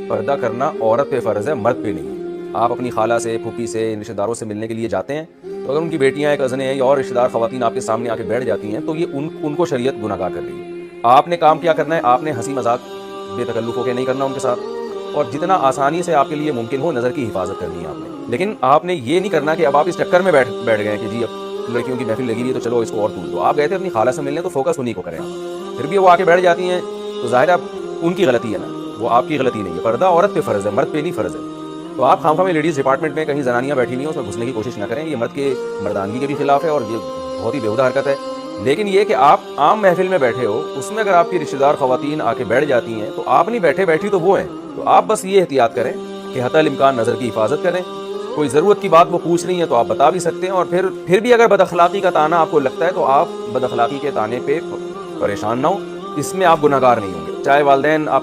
پردہ کرنا عورت پہ فرض ہے، مرد پہ نہیں۔ آپ اپنی خالہ سے، پھوپھی سے، رشتہ داروں سے ملنے کے لیے جاتے ہیں تو اگر ان کی بیٹیاں ہیں، کزنیں ہیں یا اور رشتہ دار خواتین آپ کے سامنے آ کے بیٹھ جاتی ہیں تو یہ ان کو شریعت گناہ گار کر رہی ہے۔ آپ نے کام کیا کرنا ہے، آپ نے ہنسی مذاق بے تکلف ہو کے نہیں کرنا ان کے ساتھ، اور جتنا آسانی سے آپ کے لیے ممکن ہو نظر کی حفاظت کرنی ہے آپ نے۔ لیکن آپ نے یہ نہیں کرنا کہ اب آپ اس چکر میں بیٹھ گئے کہ جی اب لڑکیوں کی محفل لگی ہوئی ہے تو چلو اس کو اور ٹول دو۔ آپ گئے تھے اپنی خالہ سے ملنے تو فوکس انہیں کو کریں آپ، پھر بھی وہ آ کے بیٹھ جاتی ہیں تو ظاہر ہے ان کی غلطی ہے نا، وہ آپ کی غلطی نہیں ہے۔ پردہ عورت پہ فرض ہے، مرد پہ نہیں فرض ہے۔ تو آپ خامخواہ میں لیڈیز ڈپارٹمنٹ میں کہیں زنانیاں بیٹھی ہوئی ہیں اس میں گھسنے کی کوشش نہ کریں، یہ مرد کے مردانگی کے بھی خلاف ہے اور یہ بہت ہی بیہودہ حرکت ہے۔ لیکن یہ کہ آپ عام محفل میں بیٹھے ہو، اس میں اگر آپ کی رشتہ دار خواتین آ کے بیٹھ جاتی ہیں تو آپ نہیں بیٹھے، بیٹھی تو وہ ہیں، تو آپ بس یہ احتیاط کریں کہ حتی الامکان نظر کی حفاظت کریں۔ کوئی ضرورت کی بات وہ پوچھ رہی ہیں تو آپ بتا بھی سکتے ہیں، اور پھر بھی اگر بد اخلاقی کا طعنہ آپ کو لگتا ہے تو آپ بد اخلاقی کے طعنے پہ پریشان نہ ہو، اس میں آپ گناہ گار نہیں ہوں گے۔ چاہے والدین آپ